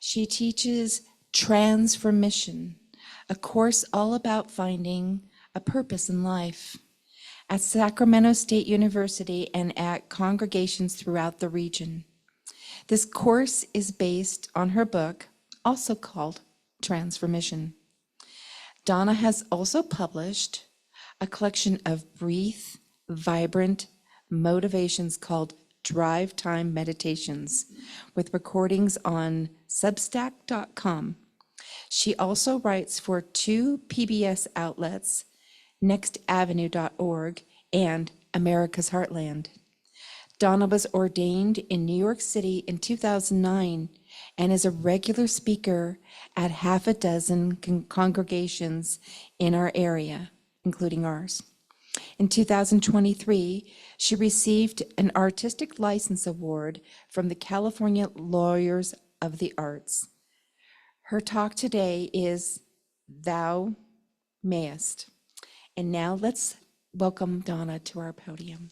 She teaches Transformation, a course all about finding a purpose in life, at Sacramento State University and at congregations throughout the region. This course is based on her book, also called Transformation. Donna has also published a collection of brief, vibrant motivations called Drive Time Meditations, with recordings on Substack.com. She also writes for 2 PBS outlets, nextavenue.org and America's Heartland. Donna was ordained in New York City in 2009 and is a regular speaker at half a dozen congregations in our area, including ours. In 2023, she received an Artistic License Award from the California Lawyers of the Arts. Her talk today is Thou Mayest. And now let's welcome Donna to our podium.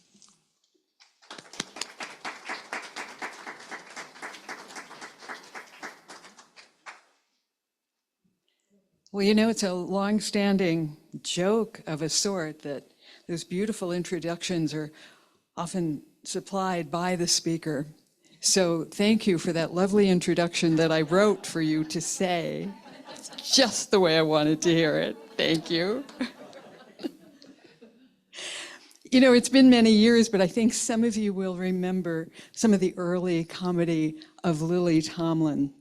Well, you know, it's a long-standing joke of a sort that those beautiful introductions are often supplied by the speaker. So thank you for that lovely introduction that I wrote for you to say. It's just the way I wanted to hear it. Thank you. You know, it's been many years, but I think some of you will remember some of the early comedy of Lily Tomlin.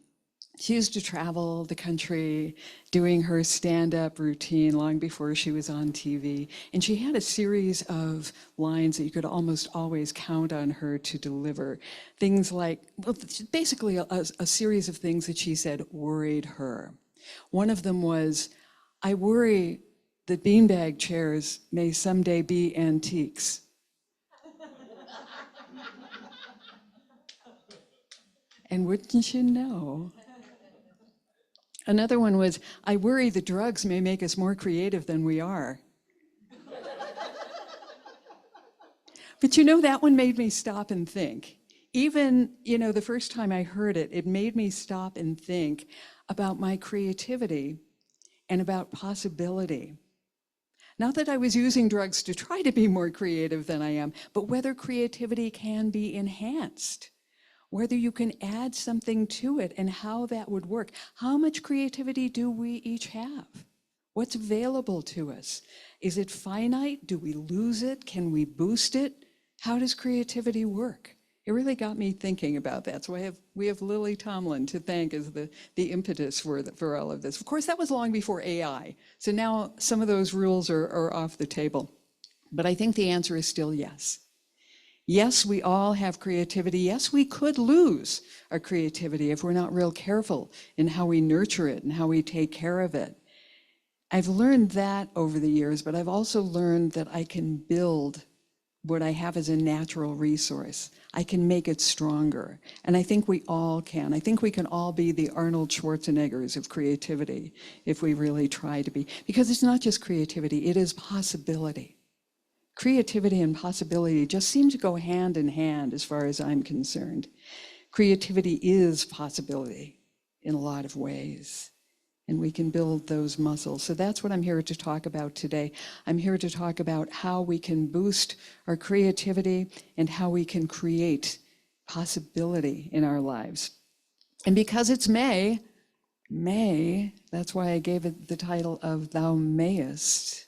She used to travel the country doing her stand-up routine long before she was on TV. And she had a series of lines that you could almost always count on her to deliver. Things like, well, basically a series of things that she said worried her. One of them was, I worry that beanbag chairs may someday be antiques. And wouldn't you know? Another one was, I worry the drugs may make us more creative than we are. But you know, that one made me stop and think. Even, you know, the first time I heard it, it made me stop and think about my creativity and about possibility. Not that I was using drugs to try to be more creative than I am, but whether creativity can be enhanced. Whether you can add something to it and how that would work. How much creativity do we each have? What's available to us? Is it finite? Do we lose it? Can we boost it? How does creativity work? It really got me thinking about that. So we have Lily Tomlin to thank as the impetus for all of this. Of course, that was long before AI. So now some of those rules are off the table. But I think the answer is still yes. Yes, we all have creativity. Yes, we could lose our creativity if we're not real careful in how we nurture it and how we take care of it. I've learned that over the years, but I've also learned that I can build what I have as a natural resource. I can make it stronger. And I think we all can. I think we can all be the Arnold Schwarzeneggers of creativity if we really try to be. Because it's not just creativity, it is possibility. Creativity and possibility just seem to go hand in hand as far as I'm concerned. Creativity is possibility in a lot of ways, and we can build those muscles. So that's what I'm here to talk about today. I'm here to talk about how we can boost our creativity and how we can create possibility in our lives. And because it's May, that's why I gave it the title of Thou Mayest.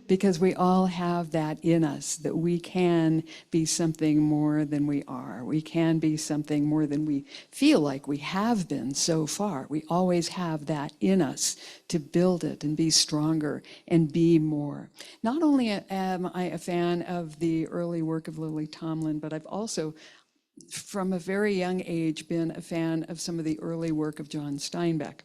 Because we all have that in us, that we can be something more than we are. We can be something more than we feel like we have been so far. We always have that in us to build it and be stronger and be more. Not only am I a fan of the early work of Lily Tomlin, but I've also, from a very young age, been a fan of some of the early work of John Steinbeck.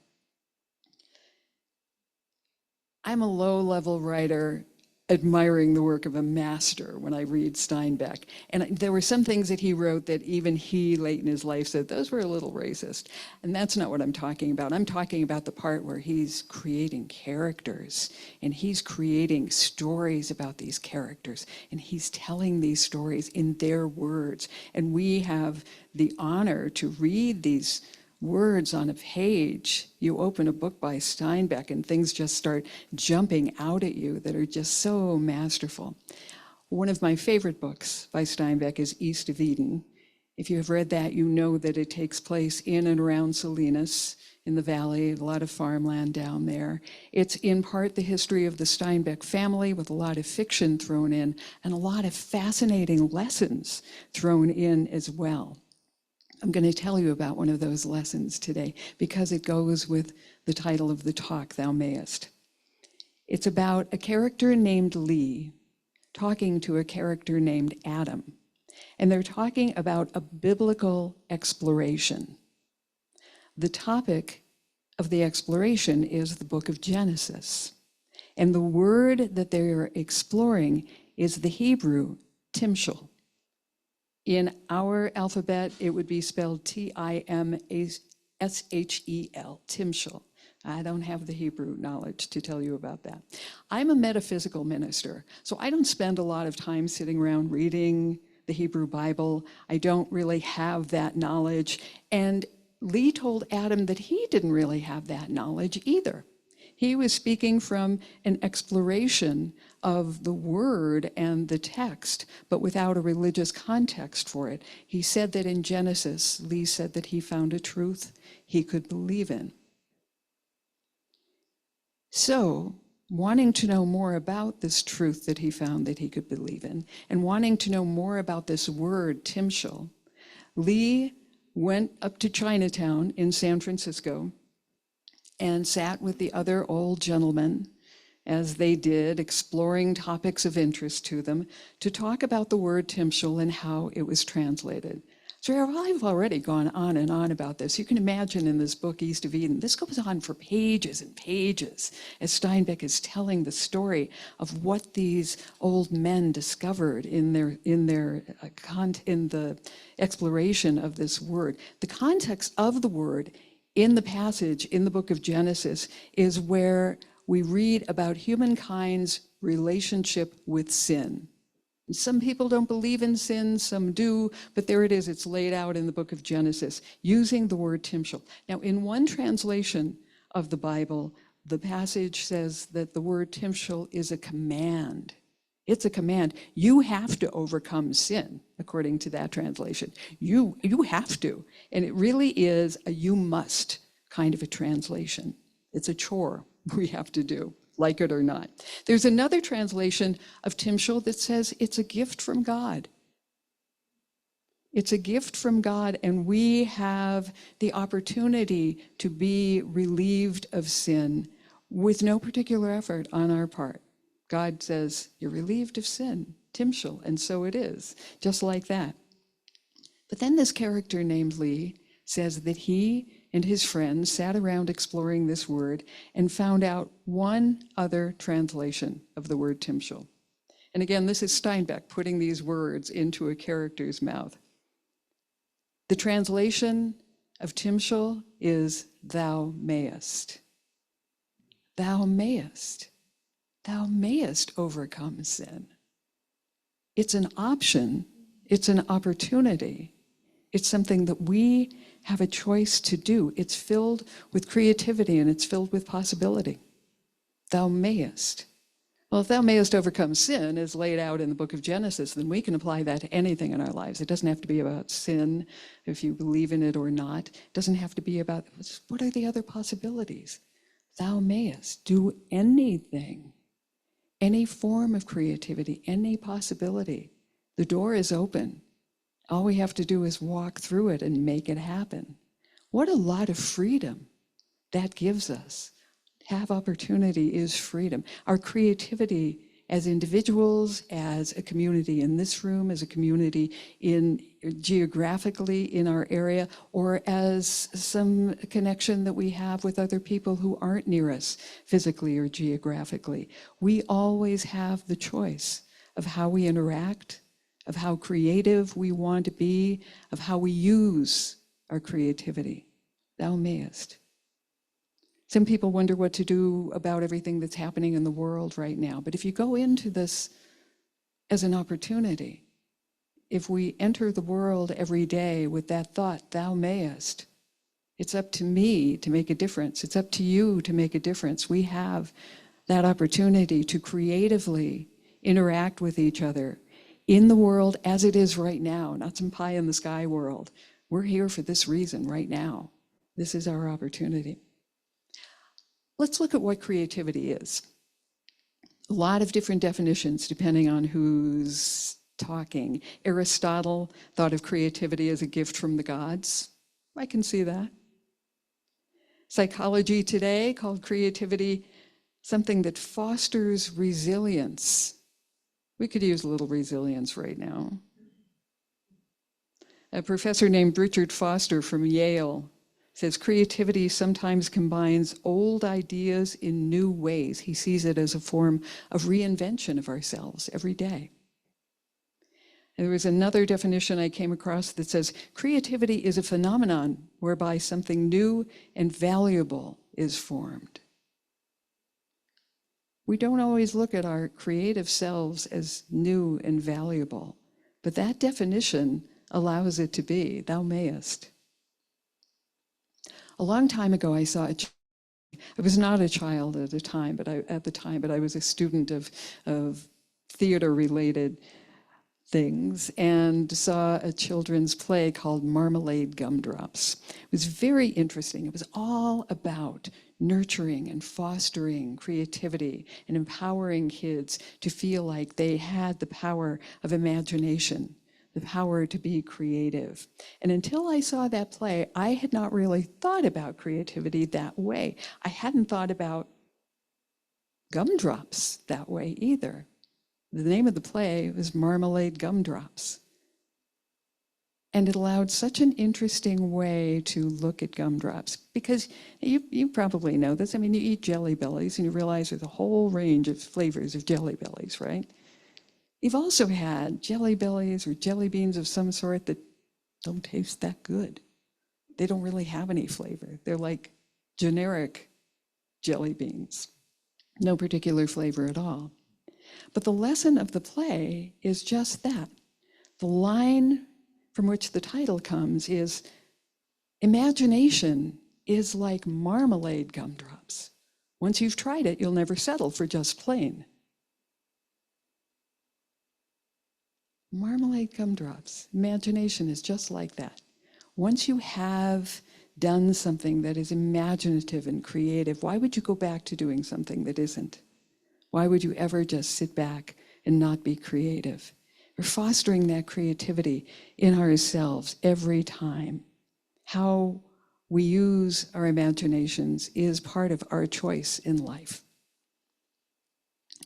I'm a low-level writer admiring the work of a master when I read Steinbeck. And there were some things that he wrote that even he, late in his life, said, those were a little racist. And that's not what I'm talking about. I'm talking about the part where he's creating characters, and he's creating stories about these characters, and he's telling these stories in their words. And we have the honor to read these words on a page. You open a book by Steinbeck and things just start jumping out at you that are just so masterful. One of my favorite books by Steinbeck is East of Eden. If you have read that, you know that it takes place in and around Salinas in the valley, a lot of farmland down there. It's in part the history of the Steinbeck family with a lot of fiction thrown in and a lot of fascinating lessons thrown in as well. I'm going to tell you about one of those lessons today because it goes with the title of the talk, Thou Mayest. It's about a character named Lee talking to a character named Adam. And they're talking about a biblical exploration. The topic of the exploration is the book of Genesis. And the word that they're exploring is the Hebrew timshel. In our alphabet, it would be spelled Timashel, timshel. I don't have the Hebrew knowledge to tell you about that. I'm a metaphysical minister, so I don't spend a lot of time sitting around reading the Hebrew Bible. I don't really have that knowledge. And Lee told Adam that he didn't really have that knowledge either. He was speaking from an exploration of the word and the text, but without a religious context for it. He said that in Genesis, Lee said that he found a truth he could believe in. So, wanting to know more about this truth that he found that he could believe in, and wanting to know more about this word, timshel, Lee went up to Chinatown in San Francisco and sat with the other old gentlemen, as they did, exploring topics of interest to them, to talk about the word timshel and how it was translated. So I've already gone on and on about this. You can imagine in this book, East of Eden, this goes on for pages and pages as Steinbeck is telling the story of what these old men discovered in the exploration of this word. The context of the word in the passage in the book of Genesis is where we read about humankind's relationship with sin. Some people don't believe in sin, some do, but there it is. It's laid out in the book of Genesis using the word timshel. Now, in one translation of the Bible, the passage says that the word timshel is a command. It's a command. You have to overcome sin, according to that translation. You have to. And it really is a you must kind of a translation. It's a chore we have to do, like it or not. There's another translation of timshel that says it's a gift from God. It's a gift from God, and we have the opportunity to be relieved of sin with no particular effort on our part. God says, you're relieved of sin, timshel, and so it is, just like that. But then this character named Lee says that he and his friends sat around exploring this word and found out one other translation of the word timshel. And again, this is Steinbeck putting these words into a character's mouth. The translation of timshel is thou mayest. Thou mayest. Thou mayest overcome sin. It's an option. It's an opportunity. It's something that we have a choice to do. It's filled with creativity and it's filled with possibility. Thou mayest. Well, if thou mayest overcome sin is laid out in the book of Genesis, then we can apply that to anything in our lives. It doesn't have to be about sin, if you believe in it or not. It doesn't have to be about, what are the other possibilities? Thou mayest do anything, any form of creativity, any possibility. The door is open. All we have to do is walk through it and make it happen. What a lot of freedom that gives us. Have opportunity is freedom. Our creativity as individuals, as a community in this room, as a community in geographically in our area, or as some connection that we have with other people who aren't near us physically or geographically. We always have the choice of how we interact, of how creative we want to be, of how we use our creativity. Thou mayest. Some people wonder what to do about everything that's happening in the world right now. But if you go into this as an opportunity, if we enter the world every day with that thought, thou mayest, it's up to me to make a difference. It's up to you to make a difference. We have that opportunity to creatively interact with each other in the world as it is right now, not some pie in the sky world. We're here for this reason right now. This is our opportunity. Let's look at what creativity is. A lot of different definitions depending on who's talking. Aristotle thought of creativity as a gift from the gods. I can see that. Psychology today called creativity something that fosters resilience. We could use a little resilience right now. A professor named Richard Foster from Yale says creativity sometimes combines old ideas in new ways. He sees it as a form of reinvention of ourselves every day. And there was another definition I came across that says creativity is a phenomenon whereby something new and valuable is formed. We don't always look at our creative selves as new and valuable, but that definition allows it to be, thou mayest. A long time ago, I saw I was not a child at the time, but I was a student of theater-related things and saw a children's play called Marmalade Gumdrops. It was very interesting. It was all about nurturing and fostering creativity and empowering kids to feel like they had the power of imagination, the power to be creative. And until I saw that play, I had not really thought about creativity that way. I hadn't thought about gumdrops that way either. The name of the play was Marmalade Gumdrops. And it allowed such an interesting way to look at gumdrops. Because you probably know this. I mean, you eat Jelly Bellies and you realize there's a whole range of flavors of Jelly Bellies, right? You've also had Jelly Bellies or jelly beans of some sort that don't taste that good. They don't really have any flavor. They're like generic jelly beans. No particular flavor at all. But the lesson of the play is just that. The line from which the title comes is, imagination is like marmalade gumdrops. Once you've tried it, you'll never settle for just plain. Marmalade gumdrops. Imagination is just like that. Once you have done something that is imaginative and creative, why would you go back to doing something that isn't? Why would you ever just sit back and not be creative? We're fostering that creativity in ourselves every time. How we use our imaginations is part of our choice in life.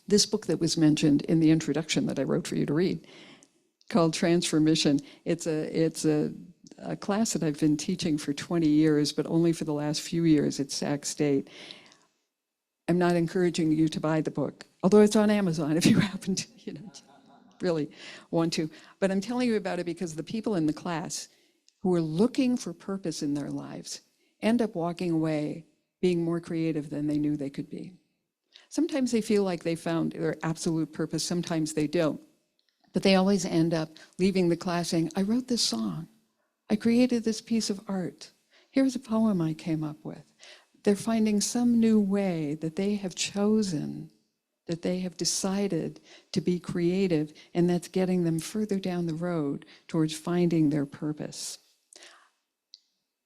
This book that was mentioned in the introduction that I wrote for you to read, called Transformation, it's a class that I've been teaching for 20 years, but only for the last few years at Sac State. I'm not encouraging you to buy the book, although it's on Amazon if you happen to, really want to. But I'm telling you about it because the people in the class who are looking for purpose in their lives end up walking away being more creative than they knew they could be. Sometimes they feel like they found their absolute purpose, sometimes they don't. But they always end up leaving the class saying, I wrote this song. I created this piece of art. Here's a poem I came up with. They're finding some new way that they have chosen, that they have decided to be creative, and that's getting them further down the road towards finding their purpose.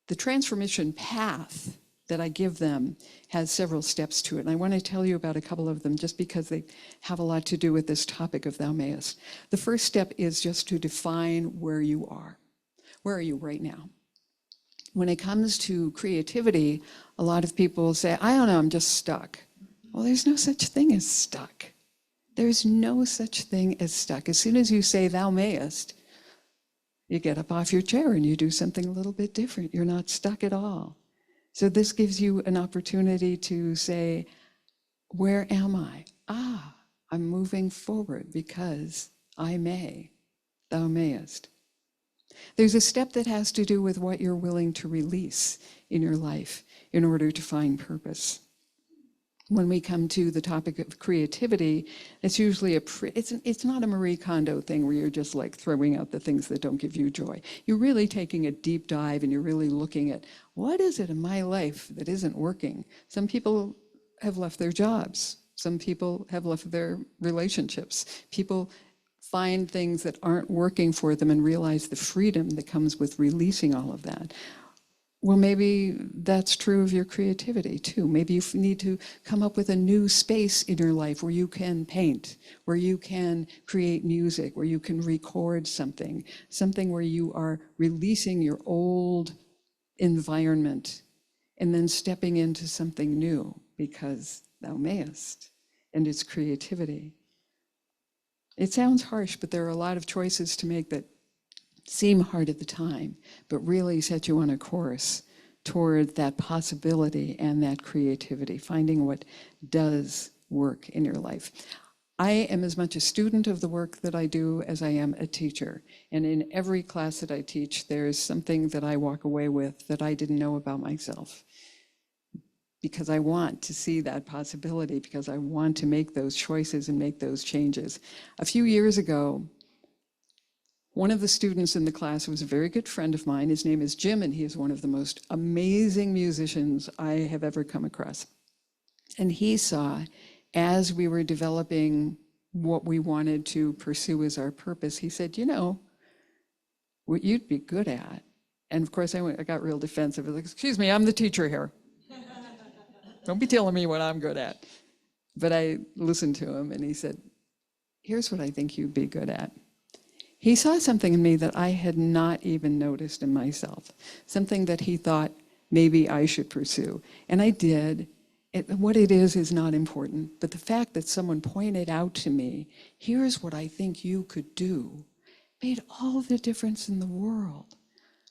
The transformation path that I give them has several steps to it, and I want to tell you about a couple of them just because they have a lot to do with this topic of thou mayest. The first step is just to define where you are. Where are you right now? When it comes to creativity, a lot of people say, I don't know, I'm just stuck. Well, there's no such thing as stuck. There's no such thing as stuck. As soon as you say thou mayest, You get up off your chair and you do something a little bit different. You're not stuck at all. So this gives you an opportunity to say, where am I? I'm moving forward because I may, thou mayest. There's a step that has to do with what you're willing to release in your life in order to find purpose. When we come to the topic of creativity, it's usually it's not a Marie Kondo thing where you're just like throwing out the things that don't give you joy. You're really taking a deep dive and you're really looking at what is it in my life that isn't working. Some people have left their jobs. Some people have left their relationships. People find things that aren't working for them and realize the freedom that comes with releasing all of that. Well, maybe that's true of your creativity too. Maybe you need to come up with a new space in your life where you can paint, where you can create music, where you can record something where you are releasing your old environment and then stepping into something new because thou mayest, and it's creativity. It sounds harsh, but there are a lot of choices to make that seem hard at the time, but really set you on a course toward that possibility and that creativity, finding what does work in your life. I am as much a student of the work that I do as I am a teacher. And in every class that I teach, there's something that I walk away with that I didn't know about myself. Because I want to see that possibility, because I want to make those choices and make those changes. A few years ago, one of the students in the class was a very good friend of mine. His name is Jim, and he is one of the most amazing musicians I have ever come across. And he saw, as we were developing what we wanted to pursue as our purpose, he said, you know, what you'd be good at. And of course, I got real defensive. I was like, excuse me, I'm the teacher here. Don't be telling me what I'm good at. But I listened to him, and he said, here's what I think you'd be good at. He saw something in me that I had not even noticed in myself, something that he thought maybe I should pursue. And I did. What it is not important, but the fact that someone pointed out to me, here's what I think you could do, made all the difference in the world.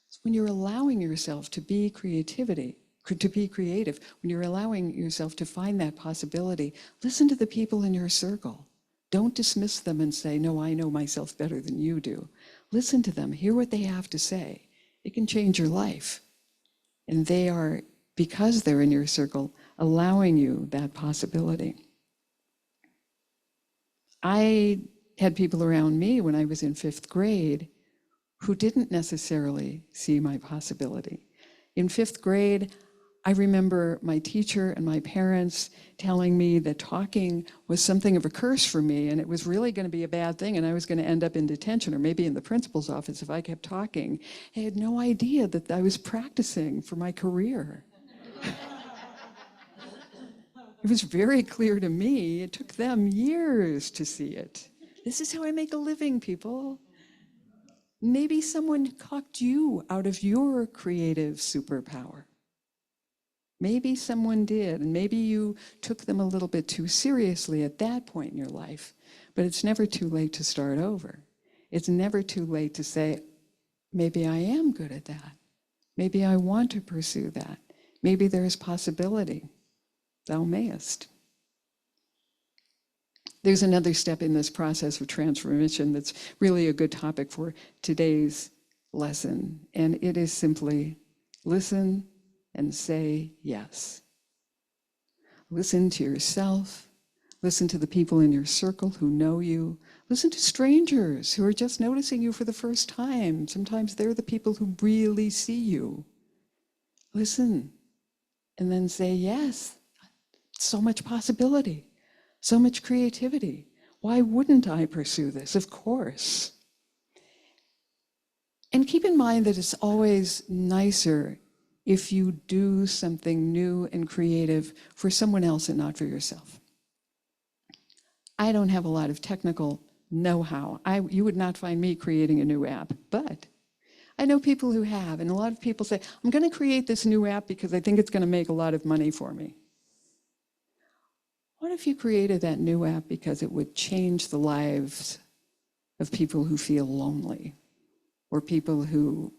So when you're allowing yourself to be creative, when you're allowing yourself to find that possibility, listen to the people in your circle. Don't dismiss them and say, no, I know myself better than you do. Listen to them, hear what they have to say. It can change your life. And they are, because they're in your circle, allowing you that possibility. I had people around me when I was in 5th grade who didn't necessarily see my possibility. In 5th grade, I remember my teacher and my parents telling me that talking was something of a curse for me, and it was really going to be a bad thing, and I was going to end up in detention or maybe in the principal's office if I kept talking. I had no idea that I was practicing for my career. It was very clear to me. It took them years to see it. This is how I make a living, people. Maybe someone talked you out of your creative superpower. Maybe someone did, and maybe you took them a little bit too seriously at that point in your life, but it's never too late to start over. It's never too late to say, maybe I am good at that. Maybe I want to pursue that. Maybe there's possibility. Thou mayest. There's another step in this process of transformation that's really a good topic for today's lesson, and it is simply listen and say yes. Listen to yourself. Listen to the people in your circle who know you. Listen to strangers who are just noticing you for the first time. Sometimes they're the people who really see you. Listen, and then say yes. So much possibility, so much creativity. Why wouldn't I pursue this? Of course. And keep in mind that it's always nicer if you do something new and creative for someone else and not for yourself. I don't have a lot of technical know-how. You would not find me creating a new app, but I know people who have, and a lot of people say, I'm going to create this new app because I think it's going to make a lot of money for me. What if you created that new app because it would change the lives of people who feel lonely or people who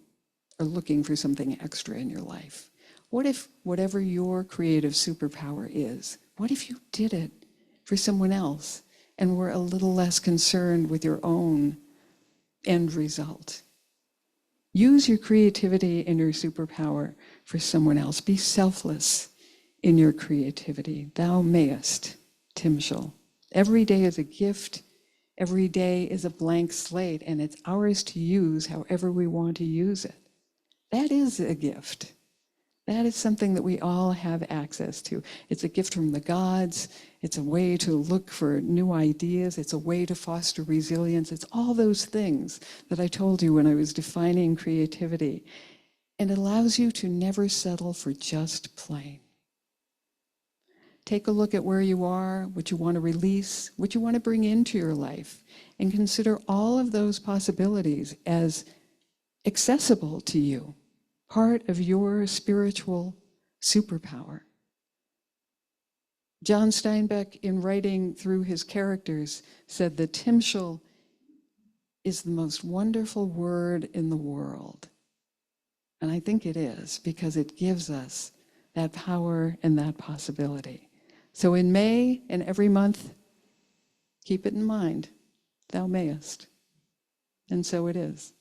are looking for something extra in your life. What if whatever your creative superpower is, what if you did it for someone else and were a little less concerned with your own end result? Use your creativity and your superpower for someone else. Be selfless in your creativity. Thou mayest, Timshel. Every day is a gift. Every day is a blank slate, and it's ours to use however we want to use it. That is a gift. That is something that we all have access to. It's a gift from the gods. It's a way to look for new ideas. It's a way to foster resilience. It's all those things that I told you when I was defining creativity. And it allows you to never settle for just plain. Take a look at where you are, what you want to release, what you want to bring into your life, and consider all of those possibilities as accessible to you, part of your spiritual superpower. John Steinbeck, in writing through his characters, said that Timshel is the most wonderful word in the world. And I think it is, because it gives us that power and that possibility. So in May and every month, keep it in mind, thou mayest. And so it is.